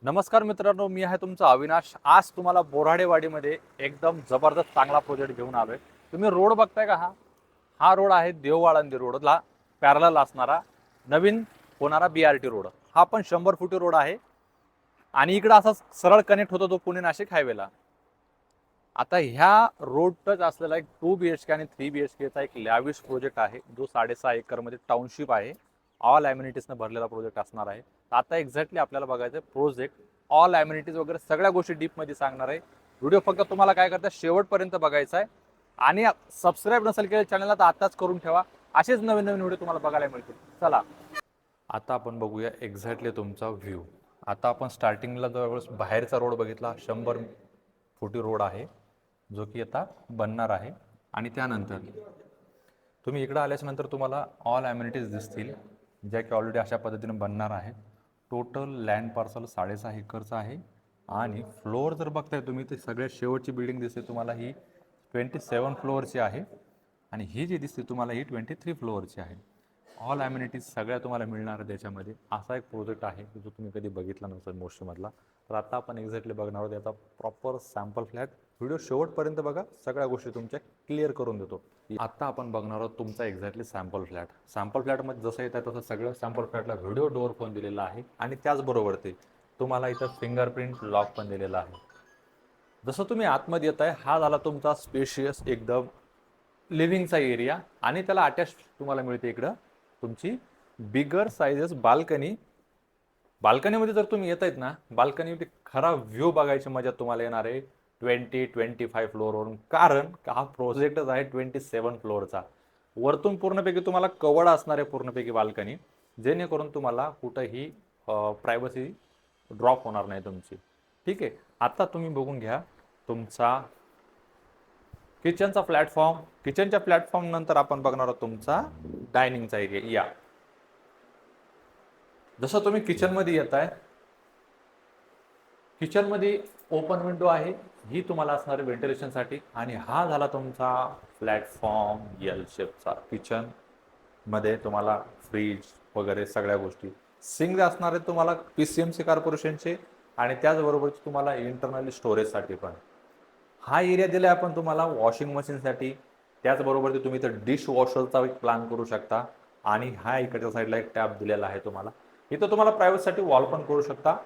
नमस्कार मित्रांनो, मी आहे तुमचा अविनाश. आज तुम्हाला बोराडेवाडीमध्ये एकदम जबरदस्त चांगला प्रोजेक्ट घेऊन आलोय. तुम्ही रोड बघताय का? हा रोड आहे देवआळंदी रोडला पॅरलल असणारा नवीन होणारा BRT रोड. हा पण 100 फुटी रोड आहे आणि इकडे असा सरळ कनेक्ट होतो तो पुणे नाशिक हायवेला. आता ह्या रोड टच असलेला एक 2 BHK आणि 3 BHKचा एक लॅविश प्रोजेक्ट आहे, जो 6.5 एकरमध्ये टाउनशिप आहे. ऑल ॲम्युनिटीजने भरलेला प्रोजेक्ट असणार आहे. आता एक्झॅक्टली आपल्याला बघायचं प्रोजेक्ट ऑल ॲम्युनिटीज वगैरे सगळ्या गोष्टी डीपमध्ये सांगणार आहे. व्हिडिओ फक्त तुम्हाला काय करता शेवटपर्यंत बघायचा आहे आणि सबस्क्राईब नसेल केलं चॅनलला तर आताच करून ठेवा. असेच नवीन नवीन व्हिडिओ तुम्हाला बघायला मिळतील. चला आता आपण बघूया एक्झॅक्टली तुमचा व्ह्यू. आता आपण स्टार्टिंगला जवळपास बाहेरचा रोड बघितला, 100 फुटी रोड आहे जो की आता बनणार आहे. आणि त्यानंतर तुम्ही इकडं आल्याच्यानंतर तुम्हाला ऑल ॲम्युनिटीज दिसतील, ज्या की ऑलरेडी अशा पद्धतीने बनणार आहे. टोटल लँड पार्सल 6.5 एकरचा आहे आणि फ्लोअर जर बघताय तुम्ही तर सगळ्यात शेवटची बिल्डिंग दिसते तुम्हाला ही 27 फ्लोअरची आहे आणि ही जी दिसते तुम्हाला ही 23 फ्लोअरची आहे. ऑल ॲम्युनिटीज सगळ्या तुम्हाला मिळणार आहे त्याच्यामध्ये. असा एक प्रोजेक्ट आहे जो तुम्ही कधी बघितला नसेल मोस्टमधला. तर आता आपण एक्झॅक्टली बघणार आहोत याचा प्रॉपर सॅम्पल फ्लॅट. व्हिडिओ शेवटपर्यंत बघा, सगळ्या गोष्टी तुमच्या क्लिअर करून देतो. आता आपण बघणार आहोत तुमचा एक्झॅक्टली सॅम्पल फ्लॅट. सॅम्पल फ्लॅटमध्ये जसं येत आहे तसं सगळं सॅम्पल फ्लॅटला व्हिडिओ डोअर फोन दिलेला आहे आणि त्याचबरोबर ते तुम्हाला इथं फिंगरप्रिंट लॉक पण दिलेला आहे. जसं तुम्ही आतमध्ये येत आहे, हा झाला तुमचा स्पेशियस एकदम लिव्हिंगचा एरिया आणि त्याला अटॅच तुम्हाला मिळते इकडं तुमची बिगर साइजेस बाल्कनी. बाल्कनीमध्ये जर तुम्ही येत आहेत ना, बाल्कनीमध्ये खरा व्ह्यू बघायची मजा तुम्हाला येणार आहे 25 फ्लोअरवरून. कारण हा प्रोजेक्टच आहे 27 फ्लोअरचा. वरतून पूर्णपैकी तुम्हाला कवर्ड असणार आहे पूर्णपैकी बाल्कनी, जेणेकरून तुम्हाला कुठंही प्रायव्हसी ड्रॉप होणार नाही तुमची. ठीक आहे. आता तुम्ही बघून घ्या तुमचा किचनचा प्लॅटफॉर्म. किचनच्या प्लॅटफॉर्म नंतर आपण बघणार आहोत तुमचा डायनिंगचा एरिया. या जसं तुम्ही किचनमध्ये येत आहे, किचनमध्ये ओपन विंडो आहे, ही तुम्हाला असणार आहे व्हेंटिलेशनसाठी. आणि हा झाला तुमचा प्लॅटफॉर्म एल शेपचा. किचनमध्ये तुम्हाला फ्रीज वगैरे सगळ्या गोष्टी. सिंक असणार आहे तुम्हाला PCMC कॉर्पोरेशनचे आणि त्याचबरोबर तुम्हाला इंटरनली स्टोरेजसाठी पण. हा एरिया दिला आहे आपण तुम्हाला वॉशिंग मशीनसाठी. त्याचबरोबर ते तुम्ही इथं डिश वॉशरचा एक प्लॅन करू शकता आणि हा इकडच्या साईडला एक टॅप दिलेला आहे तुम्हाला. इथं तुम्हाला प्रायव्हेटसाठी वॉल पण करू शकता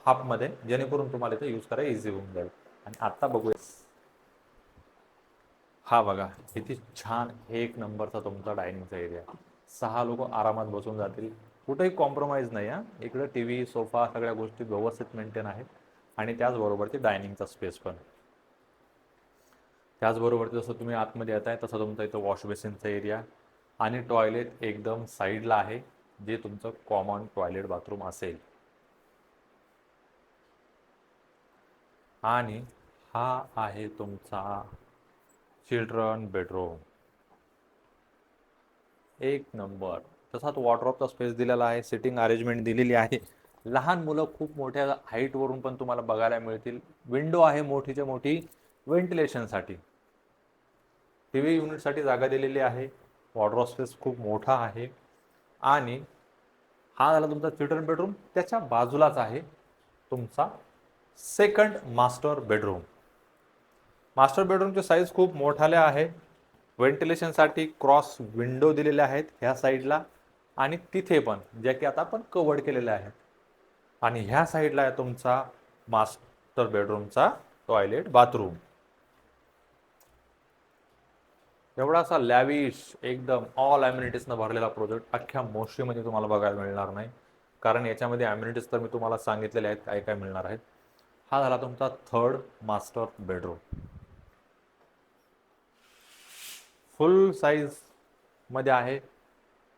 हाफमध्ये, जेणेकरून तुम्हाला इथं यूज करायला इझी होऊन जाईल. आणि आत्ता बघूया, हा बघा किती छान एक नंबरचा तुमचा डायनिंगचा एरिया. 6 लोक आरामात बसून जातील, कुठेही कॉम्प्रोमाइज नाही. इकडे TV सोफा सगळ्या गोष्टी व्यवस्थित मेंटेन आहेत आणि त्याचबरोबर ते डायनिंगचा स्पेस पण. त्याचबरोबर जसं तुम्ही आतमध्ये येत आहे तसं तुमचा इथं वॉश बेसिनचा एरिया आणि टॉयलेट एकदम साईडला आहे, जे तुमचं कॉमन टॉयलेट बाथरूम असेल. आणि हा आहे तुमचा चिल्ड्रन बेडरूम. एक नंबर. तसा तो वॉर्डरोबचा स्पेस दिलेला आहे, सिटिंग अरेंजमेंट दिलेली आहे. लहान मुलं खूप मोठ्या हाईटवरून पण तुम्हाला बघायला मिळतील. विंडो आहे मोठीच्या मोठी व्हेंटिलेशनसाठी. TV युनिटसाठी जागा दिलेली आहे. वॉर्डरोब स्पेस खूप मोठा आहे. आणि हा झाला तुमचा चिल्ड्रन बेडरूम. त्याच्या बाजूलाच आहे तुमचा सेकंड मास्टर बेडरूम. मास्टर बेडरूमची साईज खूप मोठाले आहे. व्हेंटिलेशनसाठी क्रॉस विंडो दिलेल्या आहेत ह्या साईडला आणि तिथे पण, ज्या की आता आपण कवर्ड केलेल्या आहेत. आणि ह्या साईडला आहे तुमचा मास्टर बेडरूमचा टॉयलेट बाथरूम. एवढा असा लॅविश एकदम ऑल ॲम्युनिटीजनं भरलेला प्रोजेक्ट अख्ख्या मोस्टलीमध्ये तुम्हाला बघायला मिळणार नाही. कारण याच्यामध्ये ॲम्युनिटीज तर मी तुम्हाला सांगितलेले आहेत काय काय मिळणार आहेत. हा झाला तुमचा थर्ड मास्टर बेडरूम. फुल साईज मध्ये आहे.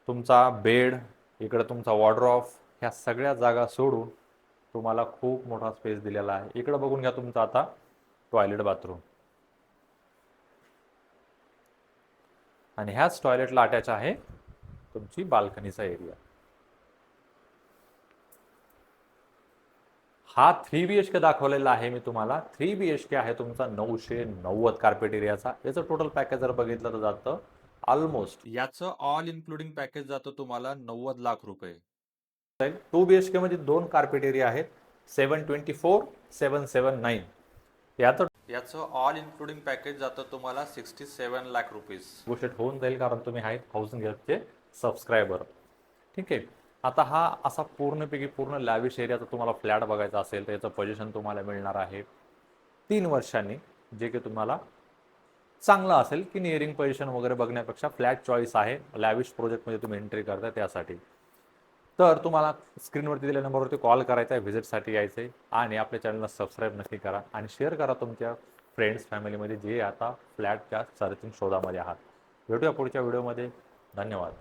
तुमचा बेड, इकडे तुमचा वॉर्डरोब, ह्या सगळ्या जागा सोडून तुम्हाला खूप मोठा स्पेस दिलेला आहे. इकडे बघून घ्या तुमचा आता टॉयलेट बाथरूम. आणि ह्याच टॉयलेटला अटॅच आहे तुमची बाल्कनीचा एरिया. हा 3 BHK दाखवलेला आहे मी तुम्हाला. 3 BHK आहे तुमचा 990 कार्पेट एरियाचा. याचं टोटल पॅकेज जर बघितलं तर जातं ऑलमोस्ट, याचं ऑल इन्क्लुडिंग पॅकेज जातं तुम्हाला 90 लाख रुपये. 2 BHK मध्ये 2 कार्पेट एरिया आहेत. 724,779. याचं ऑल इन्क्लुडिंग पॅकेज जातं तुम्हाला 67 लाख रुपीज. गोष्ट होऊन जाईल कारण तुम्ही आहेत हाऊसिंग हेल्पचे सबस्क्रायबर. ठीक आहे. आता हा असा पूर्णपैकी पूर्ण लॅविश एरियाचा तुम्हाला फ्लॅट बघायचा असेल तर याचं पोझिशन तुम्हाला मिळणार आहे 3 वर्षांनी, जे की तुम्हाला चांगलं असेल की निअरिंग पोझिशन वगैरे बघण्यापेक्षा फ्लॅट चॉईस आहे लॅविश प्रोजेक्टमध्ये तुम्ही एंट्री करताय त्यासाठी. तर तुम्हाला स्क्रीनवरती दिलेल्या नंबरवरती कॉल करायचा आहे, व्हिजिटसाठी यायचं आहे आणि आपल्या चॅनलला सबस्क्राईब नक्की करा आणि शेअर करा तुमच्या फ्रेंड्स फॅमिलीमध्ये जे आता फ्लॅटच्या सर्चिंग शोधामध्ये आहात. भेटूया पुढच्या व्हिडिओमध्ये. धन्यवाद.